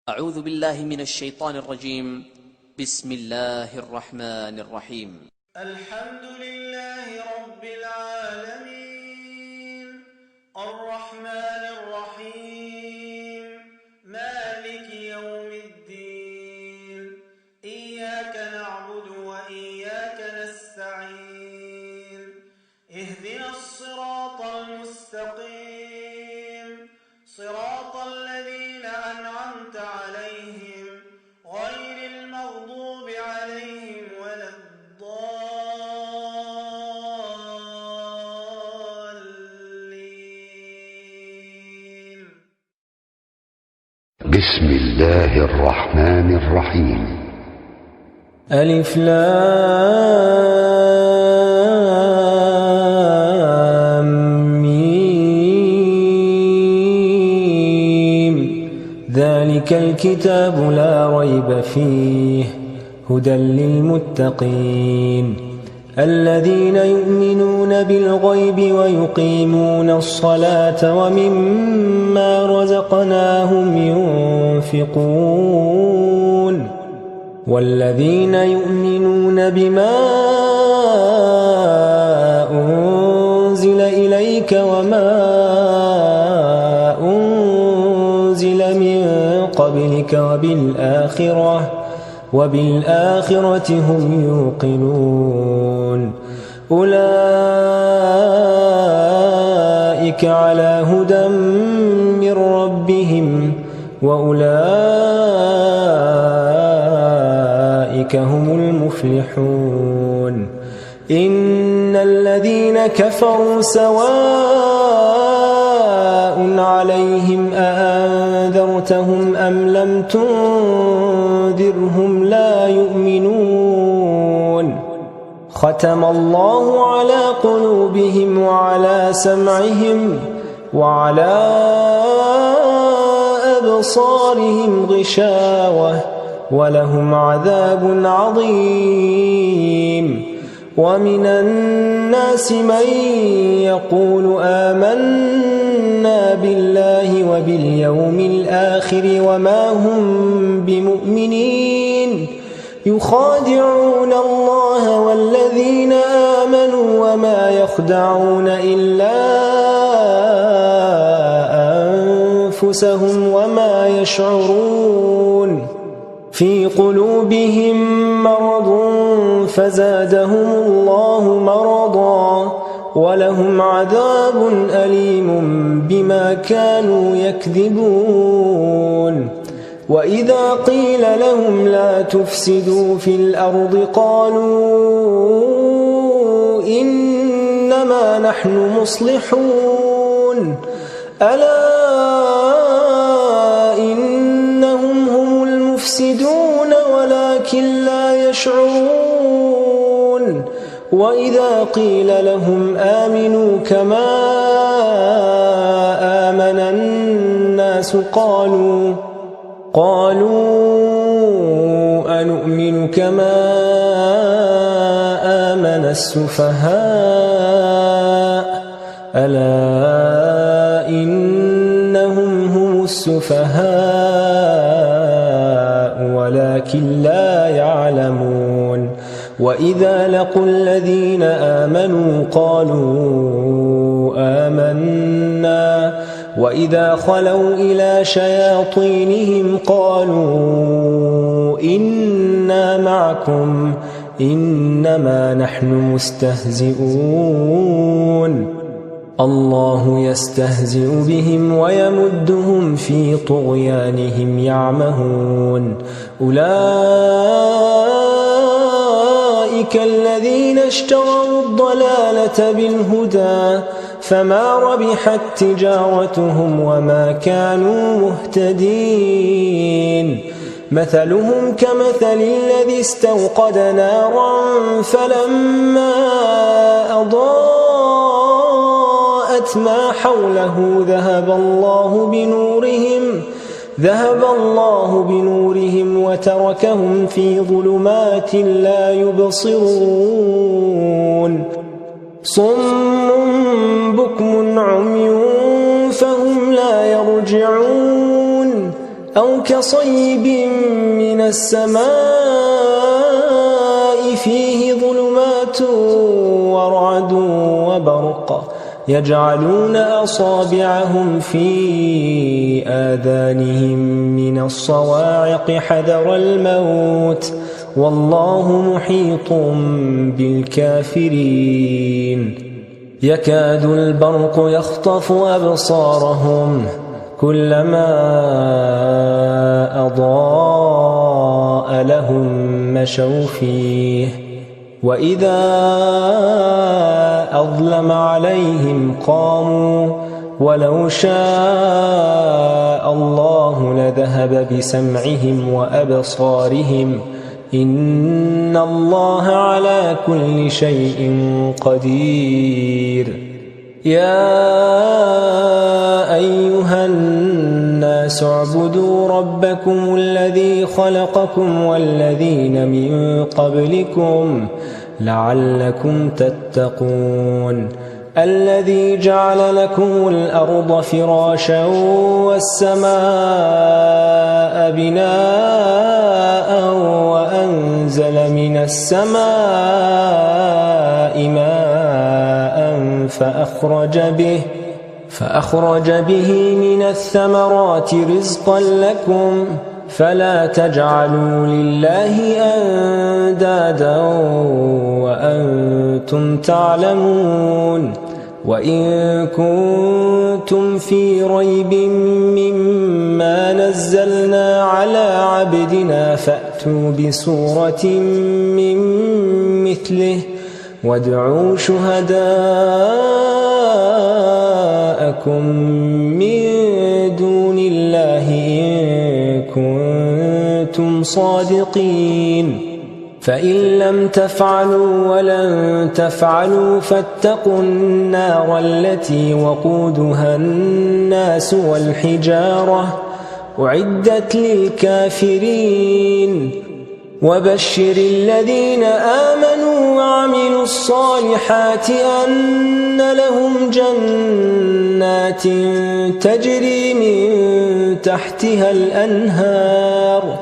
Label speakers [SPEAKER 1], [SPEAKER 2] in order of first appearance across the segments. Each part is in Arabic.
[SPEAKER 1] أعوذ بالله من الشيطان الرجيم. بسم الله الرحمن الرحيم.
[SPEAKER 2] الحمد لله رب العالمين الرحمن الرحيم مالك يوم الدين إياك نعبد وإياك نستعين اهدنا الصراط المستقيم صراط الذين أنعمت عليهم غير المغضوب عليهم ولا الضالين.
[SPEAKER 3] بسم الله الرحمن الرحيم.
[SPEAKER 4] ألف لام ميم ذلك الكتاب لا ريب فيه هدى للمتقين الذين يؤمنون بالغيب ويقيمون الصلاة ومما رزقناهم ينفقون والذين يؤمنون بما أنزل إليك وما أنزل من قبلك وبالآخرة هم يوقنون أولئك على هدى من ربهم وأولئك هم المفلحون. إن الذين كفروا سواء عليهم أأنذرتهم أم لم تنذرهم لا يؤمنون. ختم الله على قلوبهم وعلى سمعهم وعلى أبصارهم غشاوة ولهم عذاب عظيم. ومن الناس من يقول آمنا بالله وباليوم الآخر وما هم بمؤمنين يخادعون الله والذين آمنوا وما يخدعون إلا أنفسهم وما يشعرون. في قلوبهم مرض فزادهم الله مرضا ولهم عذاب أليم بما كانوا يكذبون. وإذا قيل لهم لا تفسدوا في الأرض قالوا إنما نحن مصلحون ألا إنهم هم المفسدون ولكن لا يشعرون. وإذا قيل لهم آمنوا كما آمن الناس قالوا أنؤمن كما آمن السفهاء ألا إنهم هم السفهاء ولكن لا يعلمون. وإذا لقوا الذين آمنوا قالوا آمنا وإذا خلوا إلى شياطينهم قالوا إنا معكم إنما نحن مستهزئون. الله يستهزئ بهم ويمدهم في طغيانهم يعمهون. أولئك الذين اشتروا الضلالة بالهدى فما ربحت تجارتهم وما كانوا مهتدين. مثلهم كمثل الذي استوقد نارا فلما أضاءت ما حوله ذهب الله بنورهم وتركهم في ظلمات لا يبصرون. صم بكم عمي فهم لا يرجعون أو أو كصيب من السماء فيه ظلمات ورعد وبرق يجعلون أصابعهم في آذانهم من الصواعق حذر الموت والله محيط بالكافرين يكاد البرق يخطف أبصارهم كلما أضاء لهم مشوا فيه وإذا أظلم عليهم قاموا ولو شاء الله لذهب بسمعهم وأبصارهم إن الله على كل شيء قدير يا أيها الناس اعبدوا ربكم الذي خلقكم والذين من قبلكم لعلكم تتقون الذي جعل لكم الأرض فراشا والسماء بناء وأنزل من السماء ماء فأخرج به من الثمرات رزقا لكم فلا تجعلوا لله أندادا وأنتم تعلمون وإن كنتم في ريب مما نزلنا على عبدنا فأتوا بسورة من مثله وادعوا شهداءكم من دون الله إن كنتم صادقين فإن لم تفعلوا ولن تفعلوا فاتقوا النار التي وقودها الناس والحجارة أعدت للكافرين وبشر الذين آمنوا وعملوا الصالحات أن لهم جنات تجري من تحتها الأنهار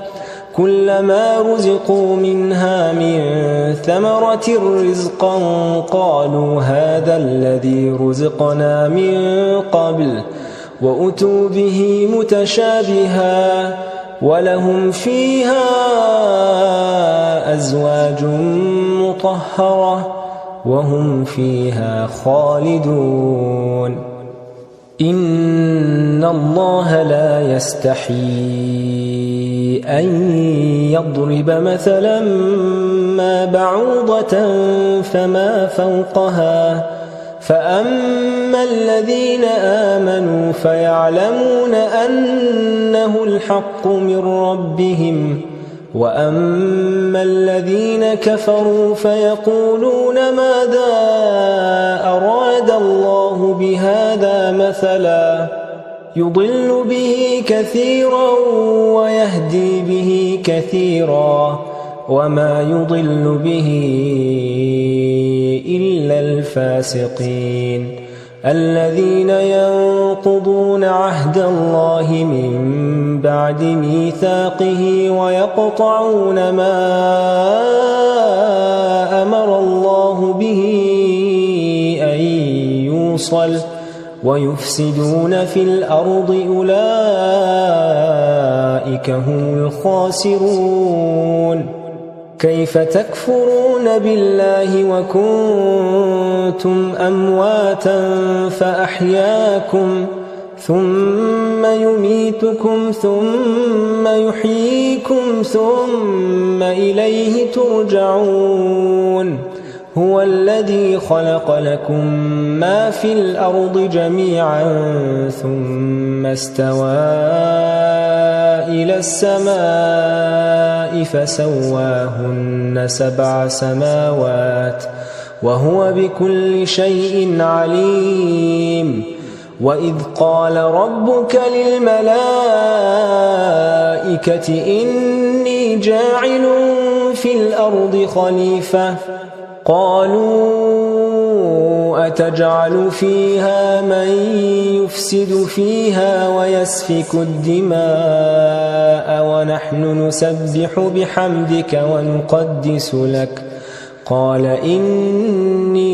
[SPEAKER 4] كلما رزقوا منها من ثمرة رزقا قالوا هذا الذي رزقنا من قبل وأتوا به متشابها ولهم فيها أزواج مطهرة وهم فيها خالدون إن الله لا يستحيي أن يضرب مثلا ما بعوضة فما فوقها فأما الذين آمنوا فيعلمون أنه الحق من ربهم وأما الذين كفروا فيقولون ماذا أراد الله بهذا مثلا يضل به كثيرا ويهدي به كثيرا وما يضل به إلا الفاسقين الذين ينقضون عهد الله من بعد ميثاقه ويقطعون ما أمر الله به أن يوصل ويفسدون في الأرض أولئك هم الخاسرون كيف تكفرون بالله وكنتم أمواتا فأحياكم ثم يميتكم ثم يحييكم ثم إليه ترجعون هو الذي خلق لكم ما في الأرض جميعا ثم استوى إلى السماء فسواهن 7 سماوات وهو بكل شيء عليم وإذ قال ربك للملائكة إني جاعل في الأرض خليفة قالوا أتجعل فيها من يفسد فيها ويسفك الدماء ونحن نسبح بحمدك ونقدس لك قال إني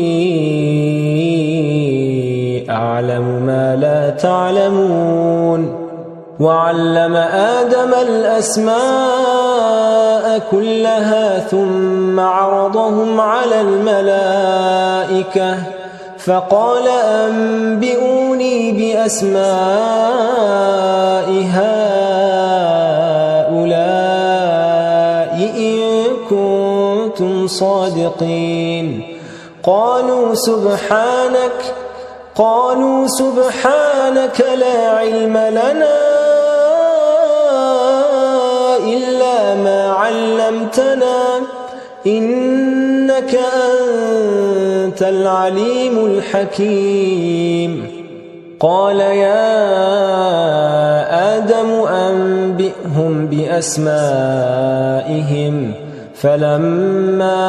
[SPEAKER 4] أعلم ما لا تعلمون وعلم آدم الأسماء كلها ثم عرضهم على الملائكة فقال أنبئوني بأسماء هؤلاء إن كنتم صادقين قالوا سبحانك لا علم لنا إلا ما علمتنا إنك أنت العليم الحكيم قال يا آدم أنبئهم بأسمائهم فلما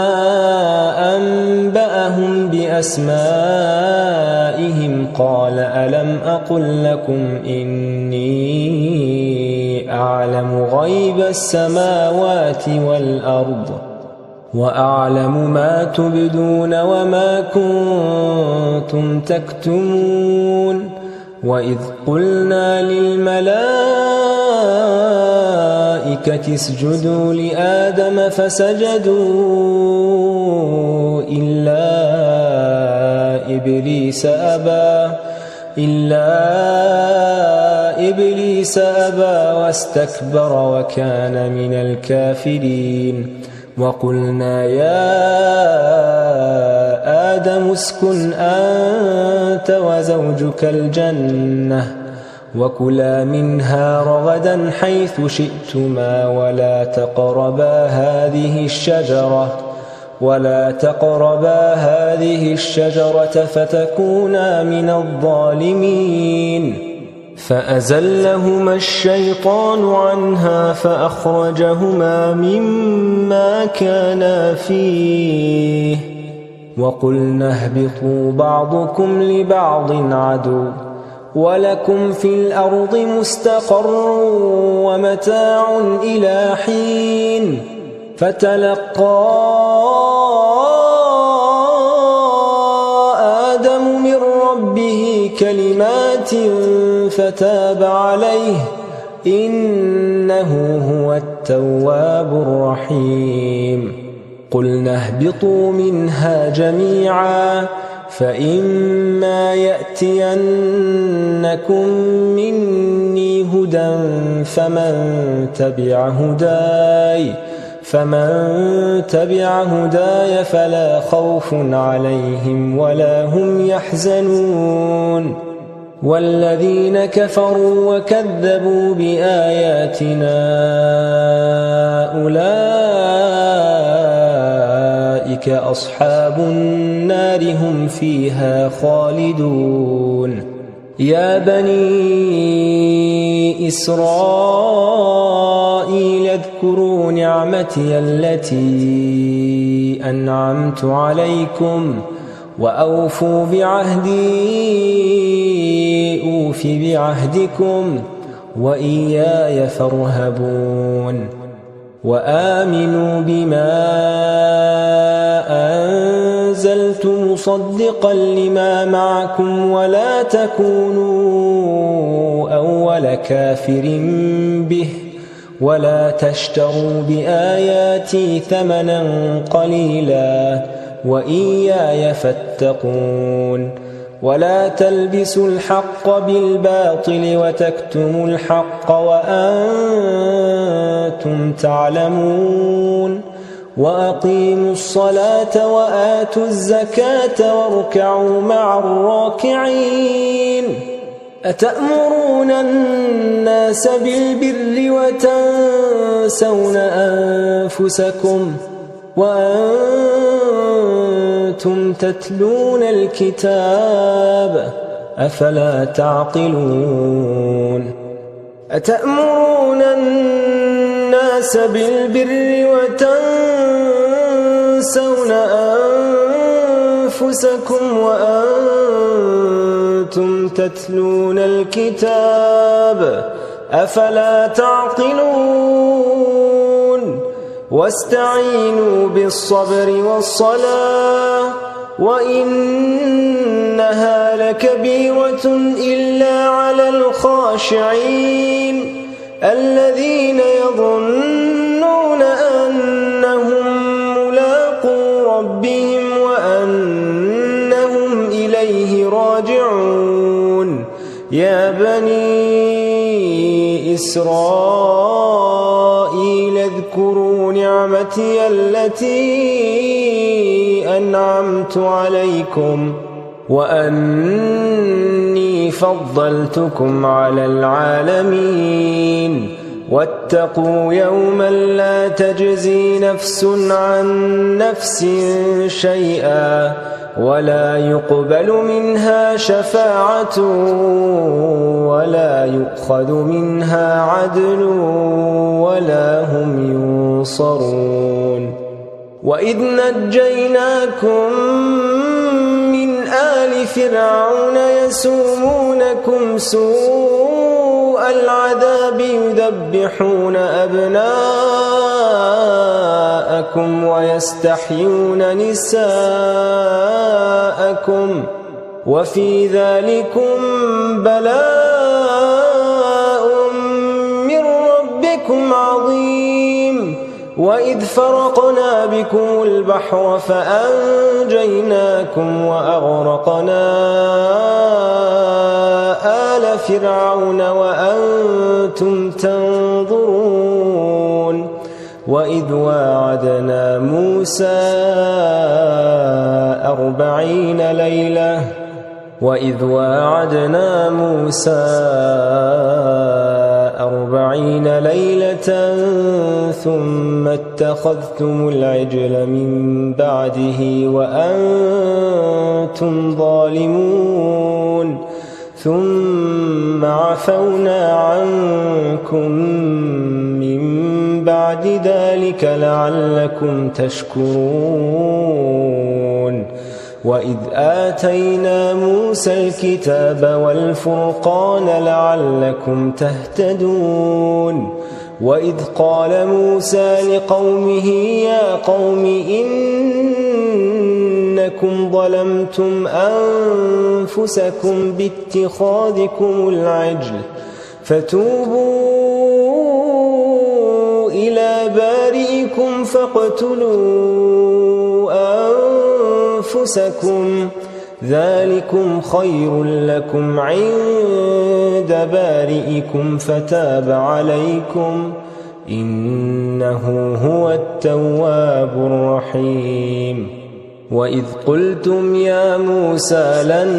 [SPEAKER 4] أنبأهم بأسمائهم قال ألم أقل لكم إني أعلم غيب السماوات والأرض وأعلم ما تبدون وما كنتم تكتمون وإذ قلنا للملائكة اسجدوا لآدم فسجدوا إلا إبليس أبى واستكبر وكان من الكافرين وقلنا يا آدم اسكن أنت وزوجك الجنة وكلا منها رغدا حيث شئتما ولا تقربا هذه الشجرة فتكونا من الظالمين فأزلهما الشيطان عنها فأخرجهما مما كانا فيه وقلنا اهبطوا بعضكم لبعض عدو ولكم في الأرض مستقر ومتاع إلى حين فتلقى آدم من ربه كلمات فتاب عليه إنه هو التواب الرحيم قلنا اهبطوا منها جميعا فإما يأتينكم مني هدى فمن تبع هداي فلا خوف عليهم ولا هم يحزنون والذين كفروا وكذبوا بآياتنا أولئك أصحاب النار هم فيها خالدون يا بني إسرائيل اذكروا نعمتي التي أنعمت عليكم وأوفوا بعهدي أوف بعهدكم وإياي فارهبون وآمنوا بما أنزلت مصدقا لما معكم ولا تكونوا أول كافر به ولا تشتروا بآياتي ثمنا قليلا وإياي فاتقون ولا تلبسوا الحق بالباطل وتكتموا الحق وأنتم تعلمون وأقيموا الصلاة وآتوا الزكاة واركعوا مع الراكعين أتأمرون الناس بالبر وتنسون أنفسكم وأنتم تتلون الكتاب أفلا تعقلون أتأمرون الناس بالبر وتنسون أنفسكم وأنتم تتلون الكتاب أفلا تعقلون واستعينوا بالصبر والصلاة وإنها لكبيرة إلا على الخاشعين الذين يظنون أنهم ملاقو ربهم وأنهم إليه راجعون يا بني إسرائيل اذكروا نعمتي التي أنعمت عليكم وأني فضلتكم على العالمين واتقوا يوما لا تجزي نفس عن نفس شيئا ولا يقبل منها شفاعة ولا يؤخذ منها عدل ولا هم ينصرون وإذ نجيناكم من آل فرعون يسومونكم سوء العذاب يذبحون أبناءكم ويستحيون نساءكم وفي ذلكم بلاء من ربكم عظيم وإذ فرقنا بكم البحر فأنجيناكم وأغرقنا آل فرعون وأنتم تنظرون وإذ واعدنا موسى 40 ليلة ثم اتخذتم العجل من بعده وأنتم ظالمون ثم عفونا عنكم من بعد ذلك لعلكم تشكرون وإذ آتينا موسى الكتاب والفرقان لعلكم تهتدون وإذ قال موسى لقومه يا قوم إنكم ظلمتم أنفسكم باتخاذكم العجل فتوبوا إلى بارئكم فاقتلوا أنفسكم ذلكم خير لكم عند بارئكم فتاب عليكم إنه هو التواب الرحيم وإذ قلتم يا موسى لن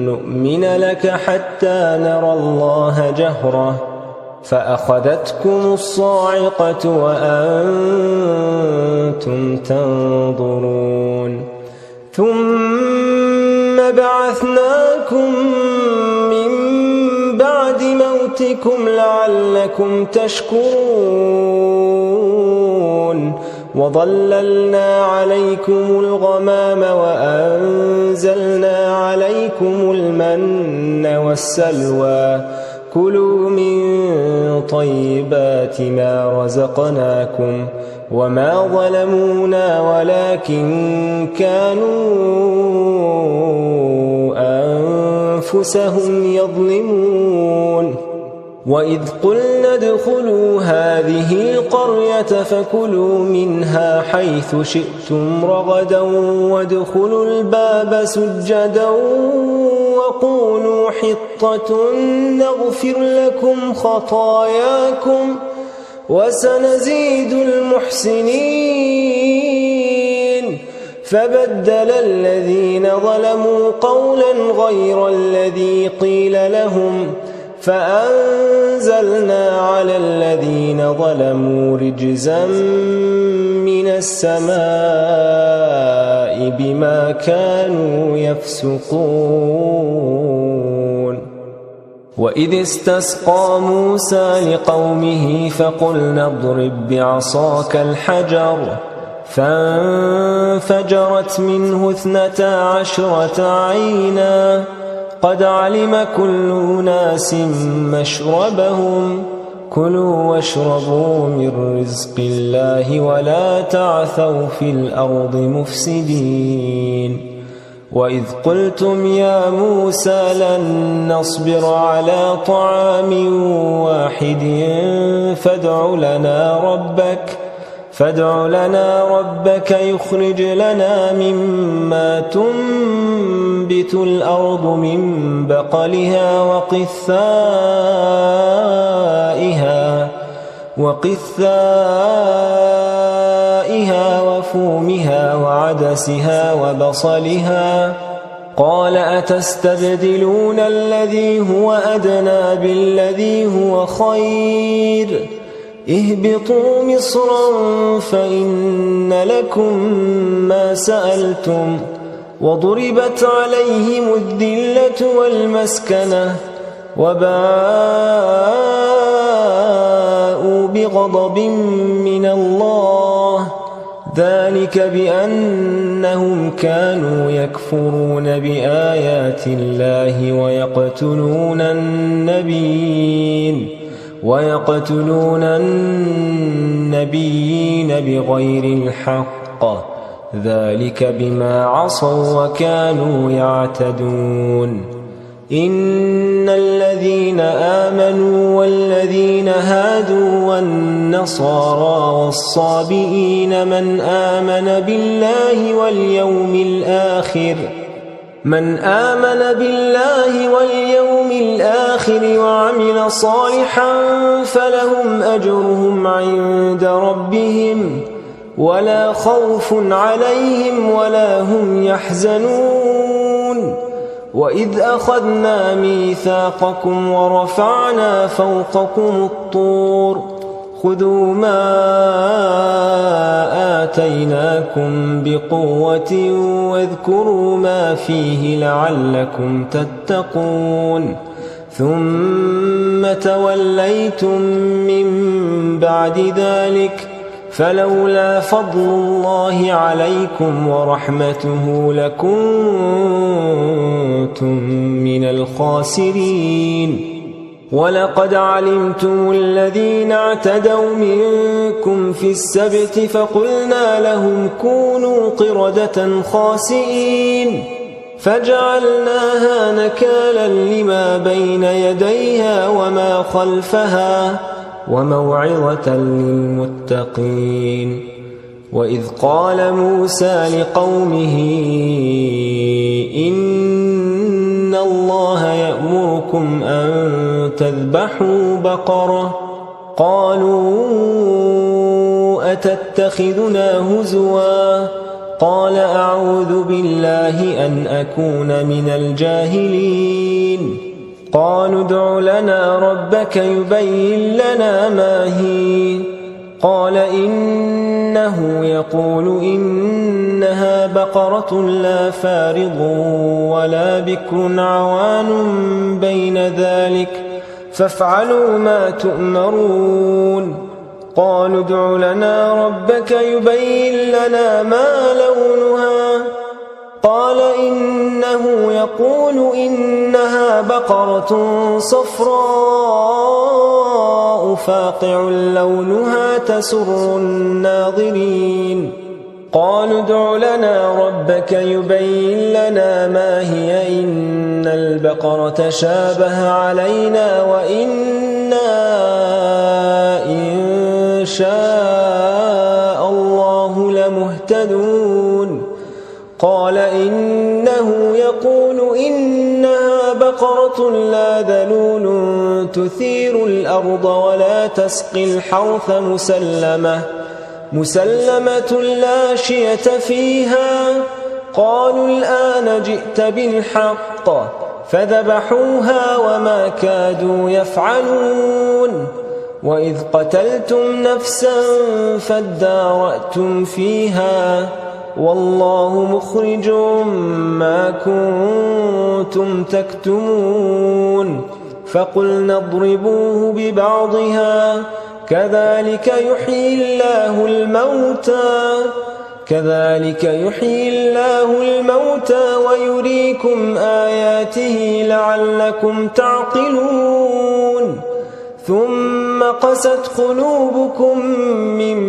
[SPEAKER 4] نؤمن لك حتى نرى الله جهرة فأخذتكم الصاعقة وأنتم تنظرون ثم بعثناكم من بعد موتكم لعلكم تشكرون وظللنا عليكم الغمام وأنزلنا عليكم المن والسلوى كلوا من طيبات ما رزقناكم وما ظلمونا ولكن كانوا أنفسهم يظلمون وإذ قلنا ادخلوا هذه القرية فكلوا منها حيث شئتم رغدا وادخلوا الباب سجدا وقولوا حطة نغفر لكم خطاياكم وسنزيد المحسنين فبدل الذين ظلموا قولا غير الذي قيل لهم فأنزلنا على الذين ظلموا رجزا من السماء بما كانوا يفسقون وإذ استسقى موسى لقومه فقلنا اضرب بعصاك الحجر فانفجرت منه 12 عينا قد علم كل أناس مشربهم كلوا واشربوا من رزق الله ولا تعثوا في الأرض مفسدين وإذ قلتم يا موسى لن نصبر على طعام واحد فادع لنا ربك يخرج لنا مما تنبت الأرض من بقلها وقثائها وفومها وعدسها وبصلها قال أتستبدلون الذي هو أدنى بالذي هو خير اهبطوا مصرا فإن لكم ما سألتم وضربت عليهم الذلة والمسكنة وباءوا بغضب من الله ذلك بأنهم كانوا يكفرون بآيات الله ويقتلون النبيين بغير الحق ذلك بما عصوا وكانوا يعتدون إن الذين آمنوا والذين هادوا والنصارى والصابئين من آمن بالله واليوم الآخر وعمل صالحا فلهم أجرهم عند ربهم ولا خوف عليهم ولا هم يحزنون وإذ أخذنا ميثاقكم ورفعنا فوقكم الطور خذوا ما آتيناكم بقوة واذكروا ما فيه لعلكم تتقون ثم توليتم من بعد ذلك فلولا فضل الله عليكم ورحمته لكنتم من الخاسرين ولقد علمتم الذين اعتدوا منكم في السبت فقلنا لهم كونوا قردة خاسئين فجعلناها نكالا لما بين يديها وما خلفها وموعظة للمتقين وإذ قال موسى لقومه إن الله يأمركم أن تذبحوا بقرة قالوا أتتخذنا هزوا قال أعوذ بالله أن أكون من الجاهلين قالوا ادع لنا ربك يبين لنا ما هي قال إنه يقول إنها بقرة لا فارض ولا بكر عوان بين ذلك فافعلوا ما تؤمرون قالوا ادع لنا ربك يبين لنا ما لونها قال إنه يقول إنها بقرة صفراء فاقع لونها تسر الناظرين قالوا ادع لنا ربك يبين لنا ما هي إن البقرة شابه علينا وإنا إن شاء الله لمهتدون قال إنه يقول إنها بقرة لا ذلول تثير الأرض ولا تسقي الحرث مسلمة لا شية فيها قالوا الآن جئت بالحق فذبحوها وما كادوا يفعلون وإذ قتلتم نفسا فادارأتم فيها والله مخرج ما كنتم تكتمون فقلنا اضربوه ببعضها كذلك يحيي الله الموتى كذلك يحيي الله الموتى ويريكم آياته لعلكم تعقلون ثم قست قلوبكم من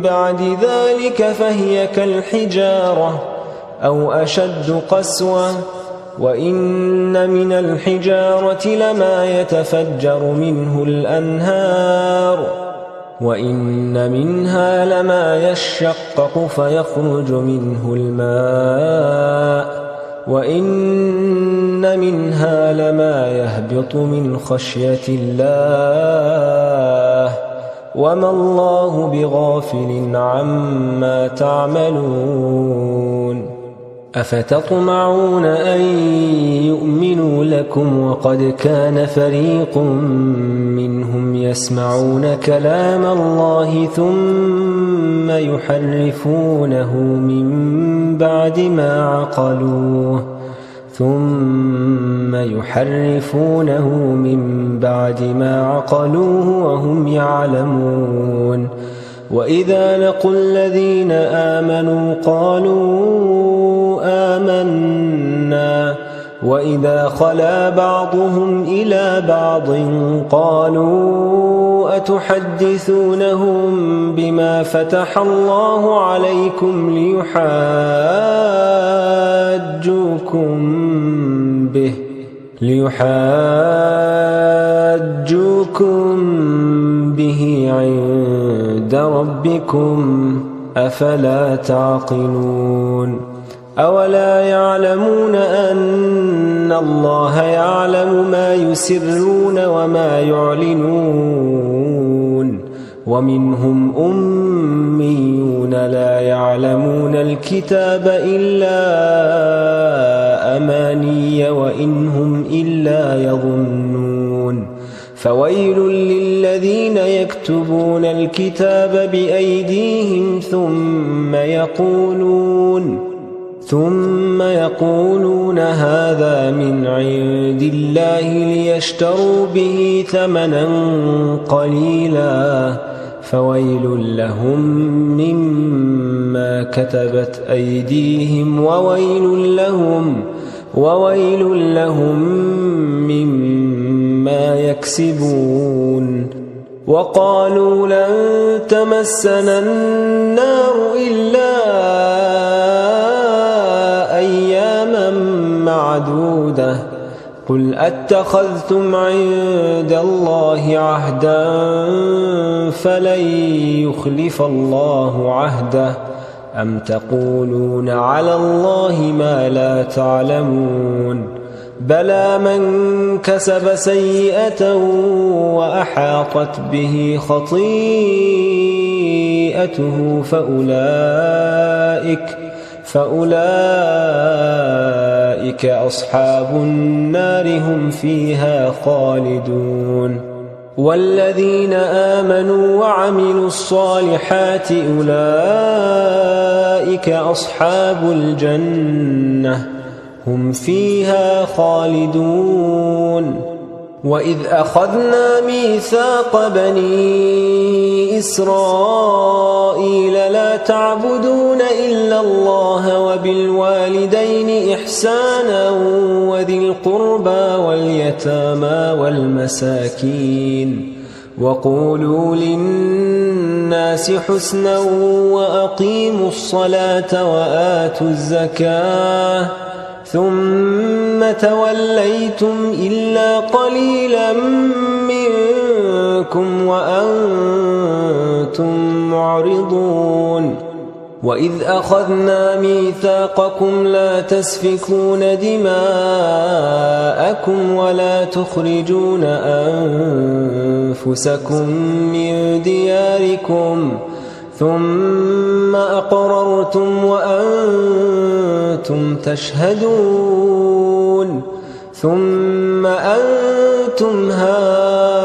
[SPEAKER 4] بعد ذلك فهي كالحجارة أو أشد قسوة وإن من الحجارة لما يتفجر منه الأنهار وإن منها لما يشقق فيخرج منه الماء وإن منها لما يهبط من خشية الله وما الله بغافل عما تعملون أفتطمعون أن يؤمنوا لكم وقد كان فريق منهم يسمعون كلام الله ثم يحرفونه من بعد ما عقلوه وهم يعلمون وإذا لقوا الذين آمنوا قالوا آمنا وإذا خلا بعضهم إلى بعض قالوا أتحدثونهم بما فتح الله عليكم ليحاجوكم به عند ربكم أفلا تعقلون أولا يعلمون أن الله يعلم ما يسرون وما يعلنون ومنهم أميون لا يعلمون الكتاب إلا أماني وإن هم إلا يظنون فويل للذين يكتبون الكتاب بأيديهم ثم يقولون هذا من عند الله ليشتروا به ثمنا قليلا فويل لهم مما كتبت أيديهم وويل لهم مما يكسبون وقالوا لن تمسنا النار إلا أياما معدودة قل أتخذتم عند الله عهدا فلن يخلف الله عهده أم تقولون على الله ما لا تعلمون بلى من كسب سيئة وأحاطت به خطيئته فأولئك أصحاب النار هم فيها خالدون والذين آمنوا وعملوا الصالحات أولئك أصحاب الجنة هم فيها خالدون وإذ أخذنا ميثاق بني إسرائيل لا تعبدون إلا الله وبالوالدين إحسانا وذي القربى واليتامى والمساكين وقولوا للناس حسنا وأقيموا الصلاة وآتوا الزكاة ثم توليتم إلا قليلا منكم وأنتم معرضون وإذ أخذنا ميثاقكم لا تسفكون دماءكم ولا تخرجون أنفسكم من دياركم ثم أقررتم وأنتم تشهدون ثم أنتم هؤلاء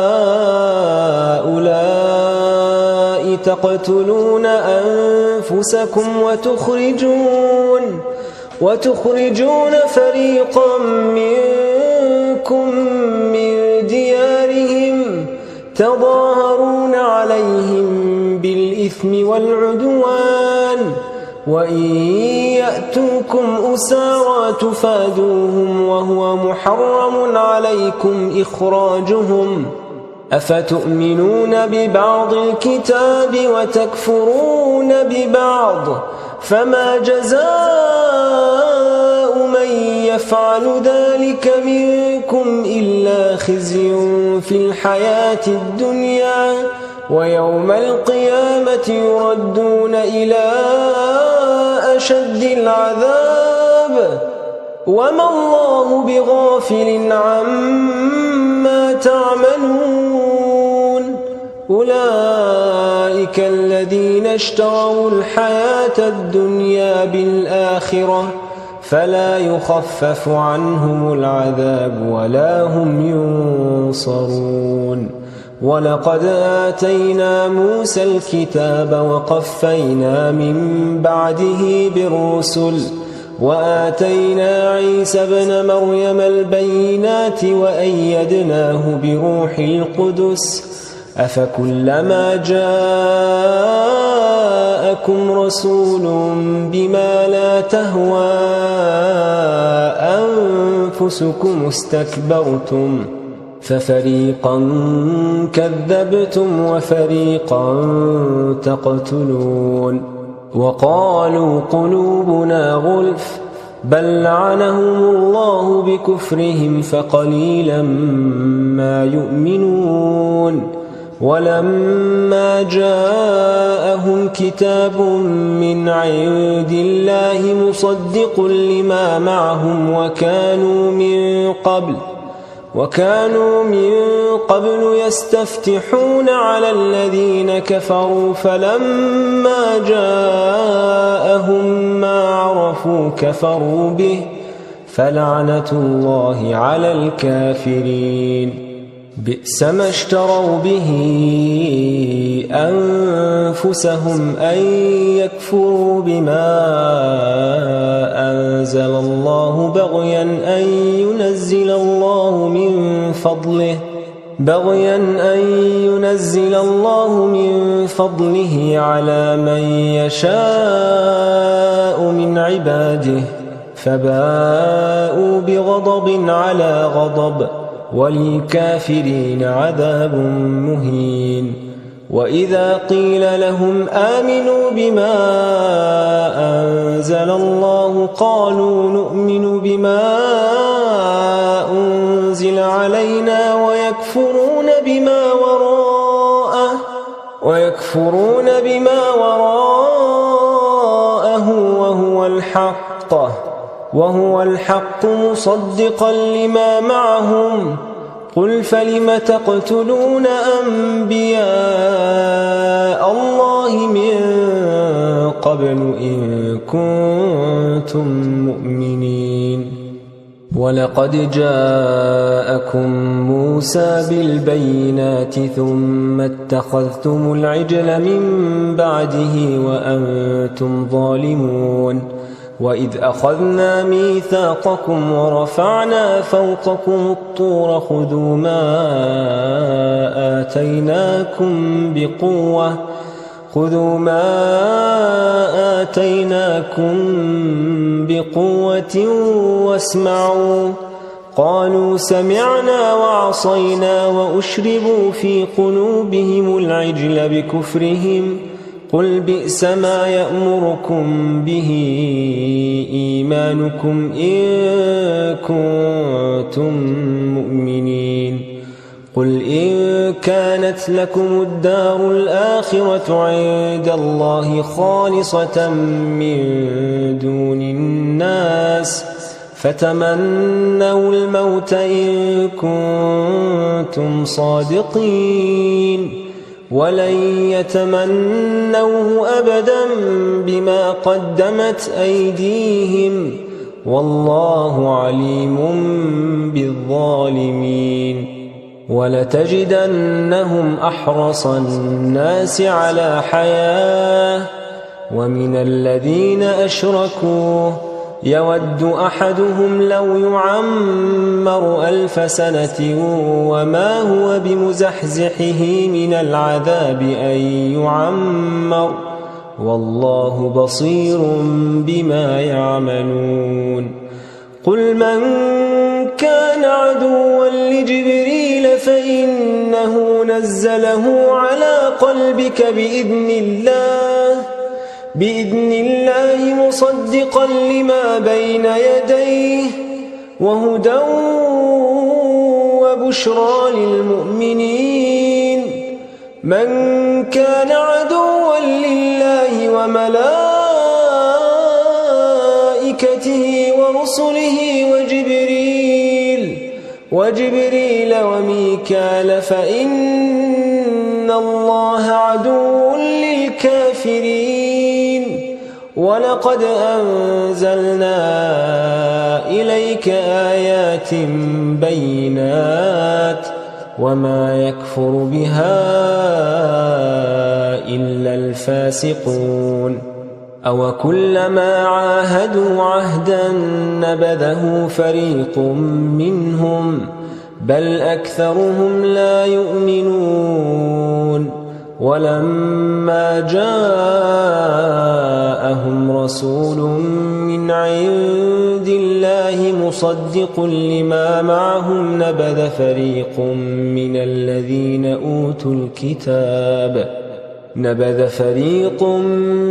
[SPEAKER 4] تقتلون أنفسكم وتخرجون فريقا منكم من ديارهم تظاهرون عليهم بالإثم والعدوان وإن يأتوكم أسارى تفادوهم وهو محرم عليكم إخراجهم أفتؤمنون ببعض الكتاب وتكفرون ببعض فما جزاء من يفعل ذلك منكم إلا خزي في الحياة الدنيا ويوم القيامة يردون إلى أشد العذاب وما الله بغافل عما تعملون أولئك الذين اشتروا الحياة الدنيا بالآخرة فلا يخفف عنهم العذاب ولا هم ينصرون ولقد آتينا موسى الكتاب وقفينا من بعده بالرسل وآتينا عيسى ابن مريم البينات وأيدناه بروح القدس أفكلما جاءكم رسول بما لا تهوى أنفسكم استكبرتم ففريقا كذبتم وفريقا تقتلون وقالوا قلوبنا غلف بل لعنهم الله بكفرهم فقليلا ما يؤمنون ولما جاءهم كتاب من عند الله مصدق لما معهم وكانوا من قبل يستفتحون على الذين كفروا فلما جاءهم ما عرفوا كفروا به فلعنة الله على الكافرين بئس ما اشتروا به أنفسهم أن يكفروا بما أنزل الله بغيا أن ينزل الله من فضله على من يشاء من عباده فباءوا بغضب على غضب وللكافرين عذاب مهين وإذا قيل لهم آمنوا بما أنزل الله قالوا نؤمن بما أنزل علينا ويكفرون بما وراءه وهو الحق مصدقا لما معهم قل فلم تقتلون أنبياء الله من قبل إن كنتم مؤمنين ولقد جاءكم موسى بالبينات ثم اتخذتم العجل من بعده وأنتم ظالمون وإذ أخذنا ميثاقكم ورفعنا فوقكم الطور خذوا ما آتيناكم بقوة واسمعوا قالوا سمعنا وعصينا وأشربوا في قلوبهم العجل بكفرهم قل بئس ما يأمركم به إيمانكم إن كنتم مؤمنين قل إن كانت لكم الدار الآخرة عند الله خالصة من دون الناس فتمنوا الموت إن كنتم صادقين ولن يتمنوه أبدا بما قدمت أيديهم والله عليم بالظالمين ولتجدنهم أحرص الناس على حياة ومن الذين أشركوا يود أحدهم لو يعمر 1000 سنة وما هو بمزحزحه من العذاب أن يعمر والله بصير بما يعملون قل من كان عدوا لجبريل فإنه نزله على قلبك بإذن الله مصدقا لما بين يديه وهدى وبشرى للمؤمنين من كان عدوا لله وملائكته ورسله وجبريل وميكال فإن الله عدو للكافرين ولقد أنزلنا إليك آيات بينات وما يكفر بها إلا الفاسقون أو كلما عاهدوا عهدا نبذه فريق منهم بل أكثرهم لا يؤمنون ولما جاءهم رسول من عند الله مصدق لما معهم نبذ فريق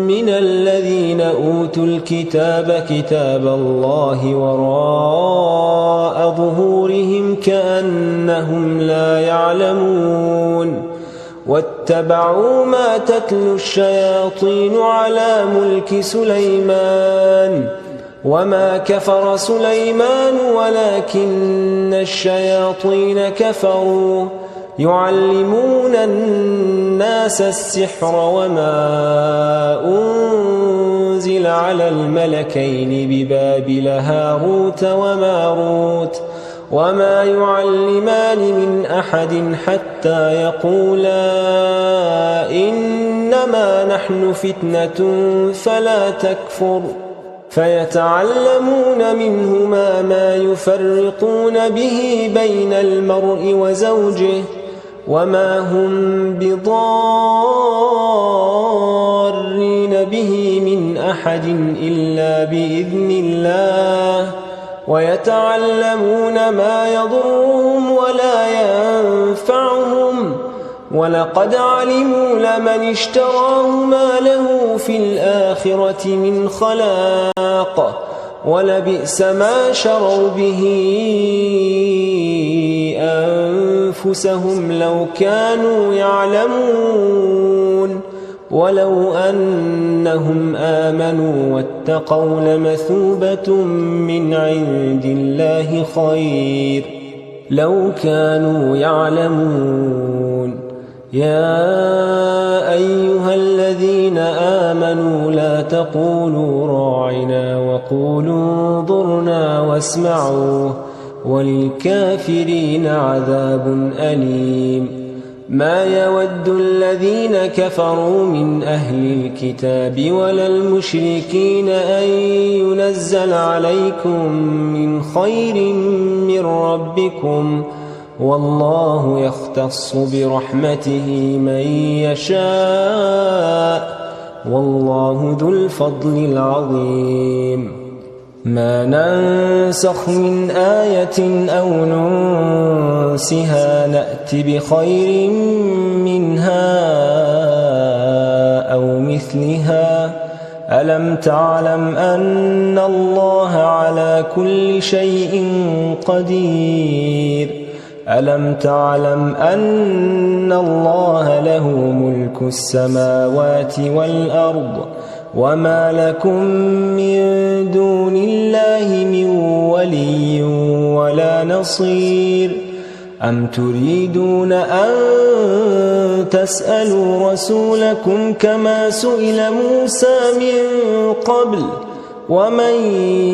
[SPEAKER 4] من الذين أوتوا الكتاب كتاب الله وراء ظهورهم كأنهم لا يعلمون واتبعوا ما تتلو الشياطين على ملك سليمان وما كفر سليمان ولكن الشياطين كفروا يعلمون الناس السحر وما أنزل على الملكين ببابل هاروت وماروت وما يعلمان من أحد حتى يقولا إنما نحن فتنة فلا تكفر فيتعلمون منهما ما يفرقون به بين المرء وزوجه وما هم بضارين به من أحد إلا بإذن الله ويتعلمون ما يضرهم ولا ينفعهم ولقد علموا لمن اشتراه ما له في الآخرة من خلاق ولبئس ما شروا به أنفسهم لو كانوا يعلمون ولو أنهم آمنوا واتقوا لمثوبة من عند الله خير لو كانوا يعلمون يا أيها الذين آمنوا لا تقولوا راعنا وقولوا انظرنا واسمعوا وللكافرين عذاب أليم ما يود الذين كفروا من أهل الكتاب ولا المشركين أن ينزل عليكم من خير من ربكم والله يختص برحمته من يشاء والله ذو الفضل العظيم ما ننسخ من آية أو ننسها نأت بخير منها أو مثلها ألم تعلم أن الله على كل شيء قدير ألم تعلم أن الله له ملك السماوات والأرض وما لكم من دون الله من ولي ولا نصير أم تريدون أن تسألوا رسولكم كما سئل موسى من قبل ومن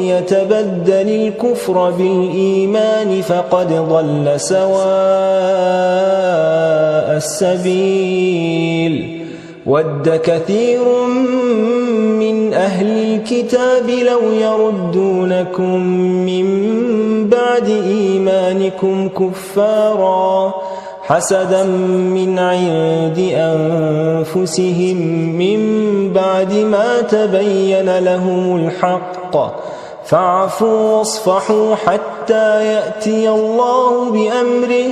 [SPEAKER 4] يتبدل الكفر بالإيمان فقد ضل سواء السبيل ود كثير من أهل الكتاب لو يردونكم من بعد إيمانكم كفارا حسدا من عند أنفسهم من بعد ما تبين لهم الحق فاعفوا واصفحوا حتى يأتي الله بأمره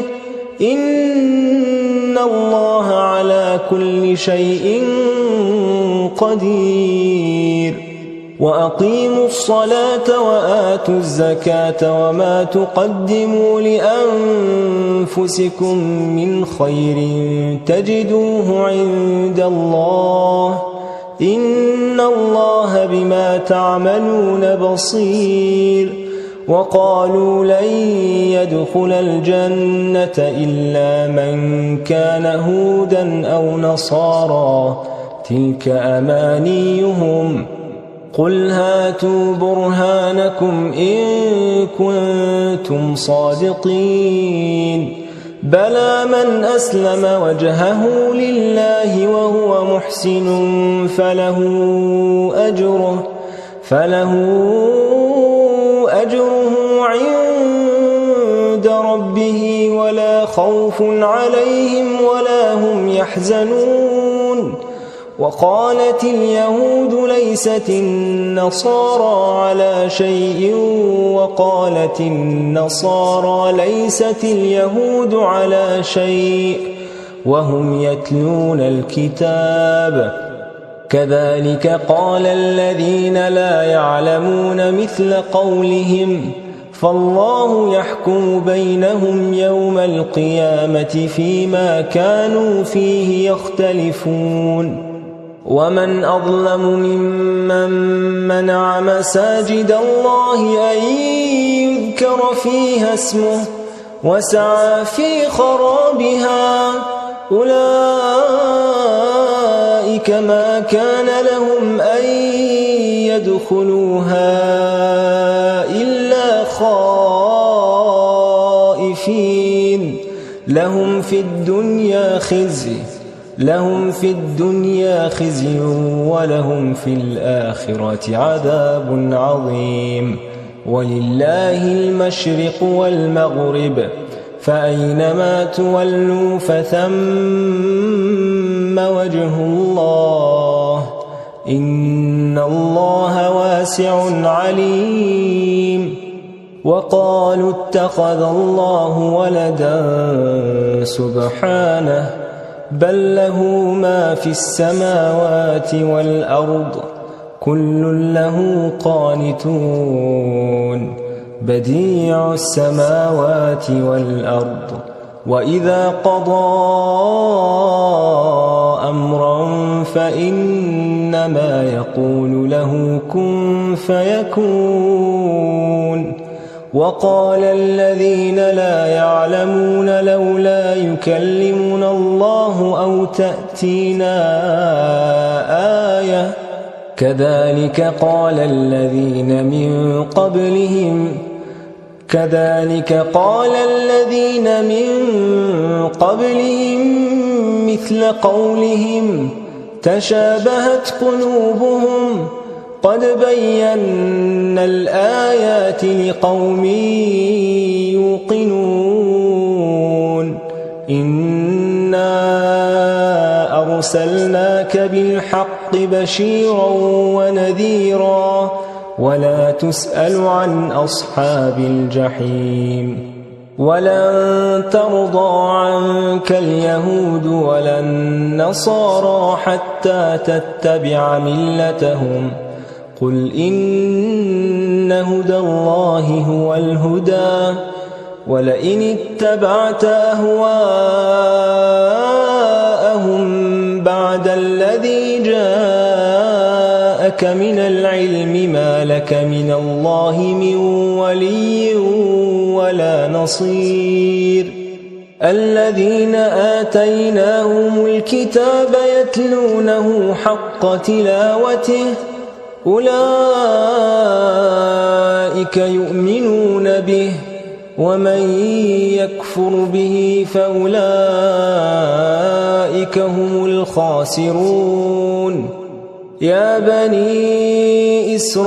[SPEAKER 4] إن الله على كل شيء قدير وأقيموا الصلاة وآتوا الزكاة وما تقدموا لأنفسكم من خير تجدوه عند الله إن الله بما تعملون بصير وقالوا لن يدخل الجنة إلا من كان هودا أو نصارى تلك أمانيهم قل هاتوا برهانكم إن كنتم صادقين بلى من أسلم وجهه لله وهو محسن فله أجره عند ربه ولا خوف عليهم ولا هم يحزنون وقالت اليهود ليست النصارى على شيء وقالت النصارى ليست اليهود على شيء وهم يتلون الكتاب كذلك قال الذين لا يعلمون مثل قولهم فالله يحكم بينهم يوم القيامة فيما كانوا فيه يختلفون ومن أظلم ممن منع مساجد الله أن يذكر فيها اسمه وسعى في خرابها أولئك ما كان لهم أن يدخلوها إلا خائفين لهم في الدنيا خزي ولهم في الآخرة عذاب عظيم ولله المشرق والمغرب فأينما تولوا فثم وجه الله إن الله واسع عليم وقالوا اتخذ الله ولدا سبحانه بل له ما في السماوات والأرض كل له قانتون بديع السماوات والأرض وإذا قضى أمرا فإنما يقول له كن فيكون وقال الذين لا يعلمون لولا يكلمنا الله أو تأتينا آية كذلك قال الذين من قبلهم مثل قولهم تشابهت قلوبهم قد بينا الآيات لقوم يوقنون إنا أرسلناك بالحق بشيرا ونذيرا ولا تسأل عن أصحاب الجحيم ولن ترضى عنك اليهود ولا النصارى حتى تتبع ملتهم قل إن هدى الله هو الهدى ولئن اتبعت أهواءهم بعد الذي جاءك من العلم ما لك من الله من ولي ولا نصير الذين آتيناهم الكتاب يتلونه حق تلاوته أولئك يؤمنون به ومن يكفر به فأولئك هم الخاسرون يا بني إسرائيل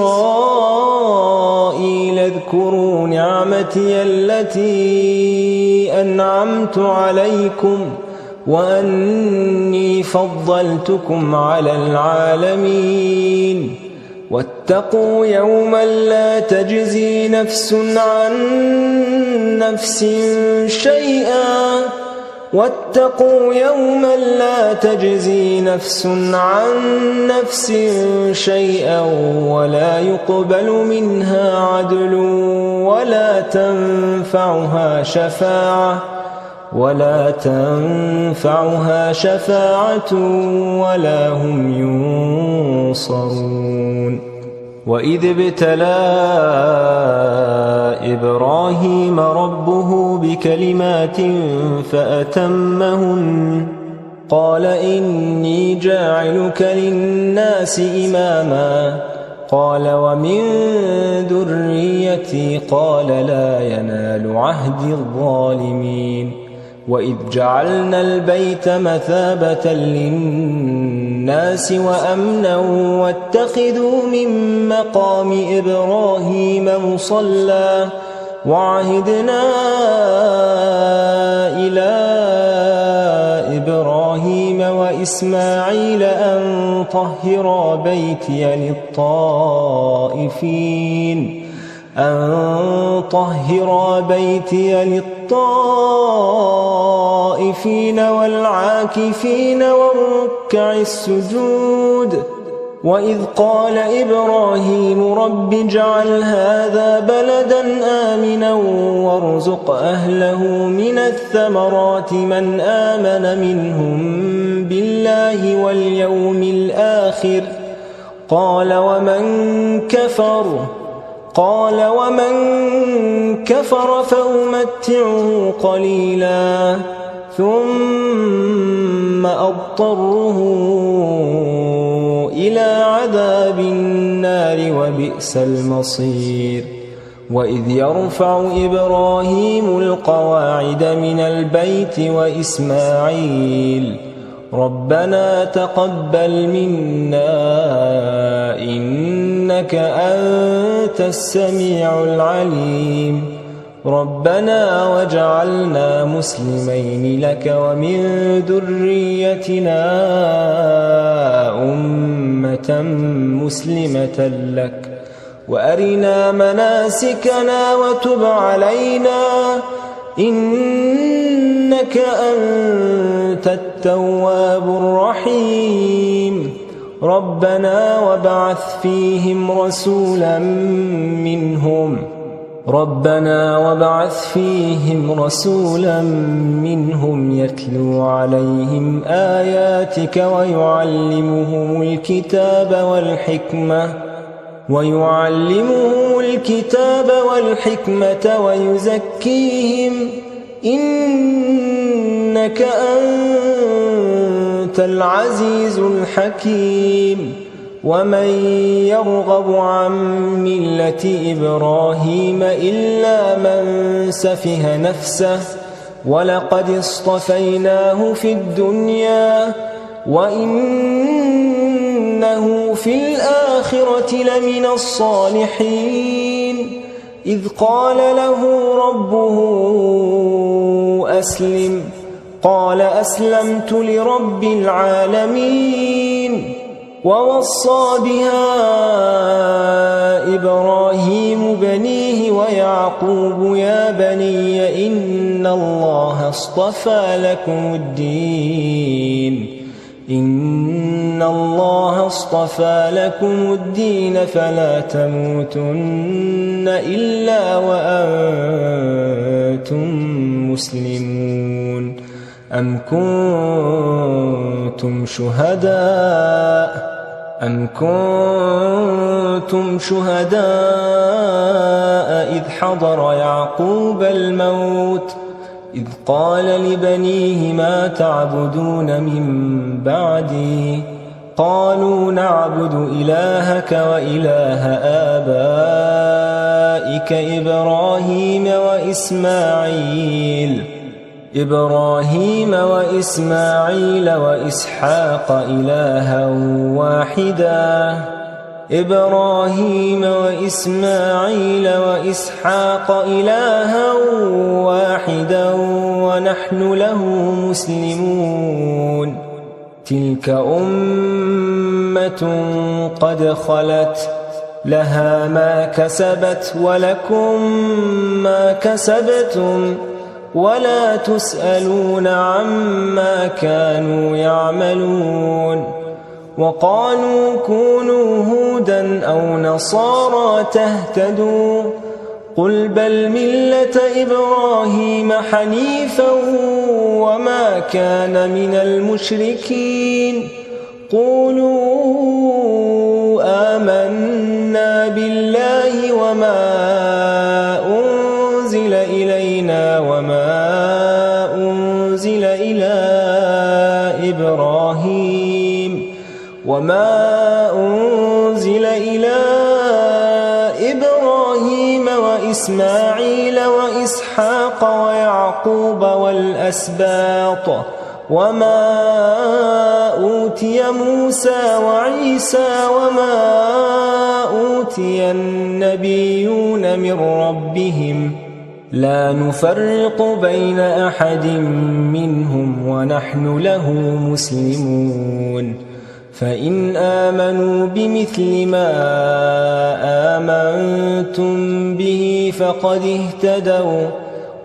[SPEAKER 4] اذكروا نعمتي التي أنعمت عليكم وأني فضلتكم على العالمين واتقوا يوما لا تجزي نفس عن نفس شيئا واتقوا يوما لا تجزي نفس عن نفس شيئا ولا يقبل منها عدل ولا تنفعها شفاعة ولا هم ينصرون وإذ ابتلى إبراهيم ربه بكلمات فأتمهن قال إني جاعلك للناس إماما قال ومن ذريتي قال لا ينال عهد الظالمين وإذ جعلنا البيت مثابة للناس وأمنا واتخذوا من مقام إبراهيم مصلى وعهدنا إلى إبراهيم وإسماعيل أن طهرا بيتي للطائفين والعاكفين والركع السجود وإذ قال إبراهيم رب اجعل هذا بلدا آمنا وارزق أهله من الثمرات من آمن منهم بالله واليوم الآخر قال ومن كفر فأمتعه قليلا ثم أضطره إلى عذاب النار وبئس المصير وإذ يرفع إبراهيم القواعد من البيت وإسماعيل ربنا تقبل منا إنك أنت السميع العليم ربنا واجعلنا مسلمين لك ومن ذريتنا أمة مسلمة لك وأرنا مناسكنا وتب علينا إنك أنت التواب الرحيم ربنا وابعث فيهم رسولا منهم يتلو عليهم آياتك ويعلمهم الكتاب والحكمة ويزكيهم إنك أنت العزيز الحكيم ومن يرغب عن ملة إبراهيم إلا من سفه نفسه ولقد اصطفيناه في الدنيا وإنه في الآخرة لمن الصالحين إذ قال له ربه أسلم قال أسلمت لرب العالمين ووصى بها إبراهيم بنيه ويعقوب يا بني إن الله اصطفى لكم الدين فلا تموتن إلا وأنتم مسلمون أم كنتم شهداء إذ حضر يعقوب الموت إذ قال لبنيه ما تعبدون من بعدي قالوا نعبد إلهك وإله آبائك إبراهيم وإسماعيل إبراهيم وإسماعيل وإسحاق إلها واحدا إبراهيم وإسماعيل وإسحاق إلها واحدا ونحن له مسلمون تلك أمة قد خلت لها ما كسبت ولكم ما كسبتم ولا تسألون عما كانوا يعملون وقالوا كونوا هودا أو نصارى تهتدوا قل بل ملة إبراهيم حنيفا وما كان من المشركين قولوا آمنا بالله وما أنزل إلينا وما أنزل إلى إبراهيم وإسماعيل وإسحاق ويعقوب والأسباط وما أوتي موسى وعيسى وما أوتي النبيون من ربهم لا نفرق بين أحد منهم ونحن له مسلمون فإن آمنوا بمثل ما آمنتم به فقد اهتدوا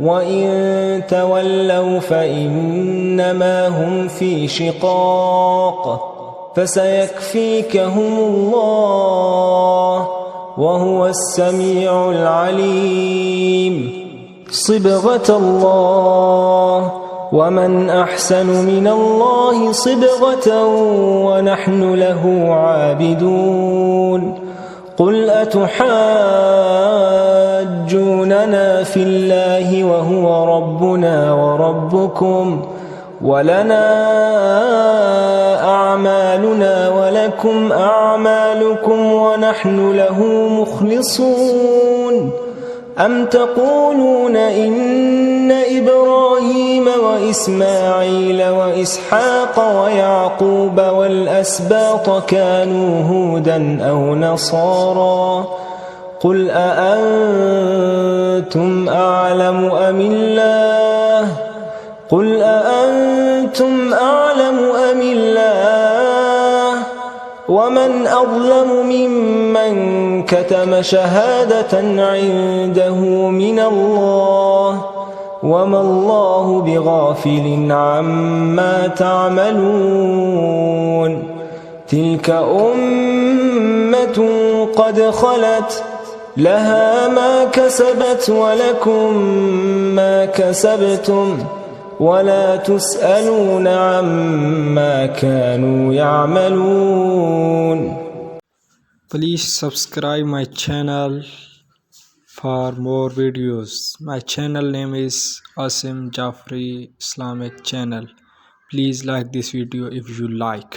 [SPEAKER 4] وإن تولوا فإنما هم في شقاق فسيكفيكهم الله وهو السميع العليم صبغة الله ومن أحسن من الله صبغة ونحن له عابدون قل أتحاجوننا في الله وهو ربنا وربكم ولنا أعمالنا ولكم أعمالكم ونحن له مخلصون أم تقولون إن إبراهيم وإسماعيل وإسحاق ويعقوب والأسباط كانوا هودا أو نصارى قل أأنتم أعلم أم الله قل أأنتم أعلم أم الله ومن أظلم ممن كتم شهادة عنده من الله وما الله بغافل عما تعملون تلك أمة قد خلت لها ما كسبت ولكم ما كسبتم ولا تسألون عما كانوا يعملون.
[SPEAKER 5] Please subscribe my channel for more videos. My channel name is Asim Jafri Islamic channel. Please like this video if you like.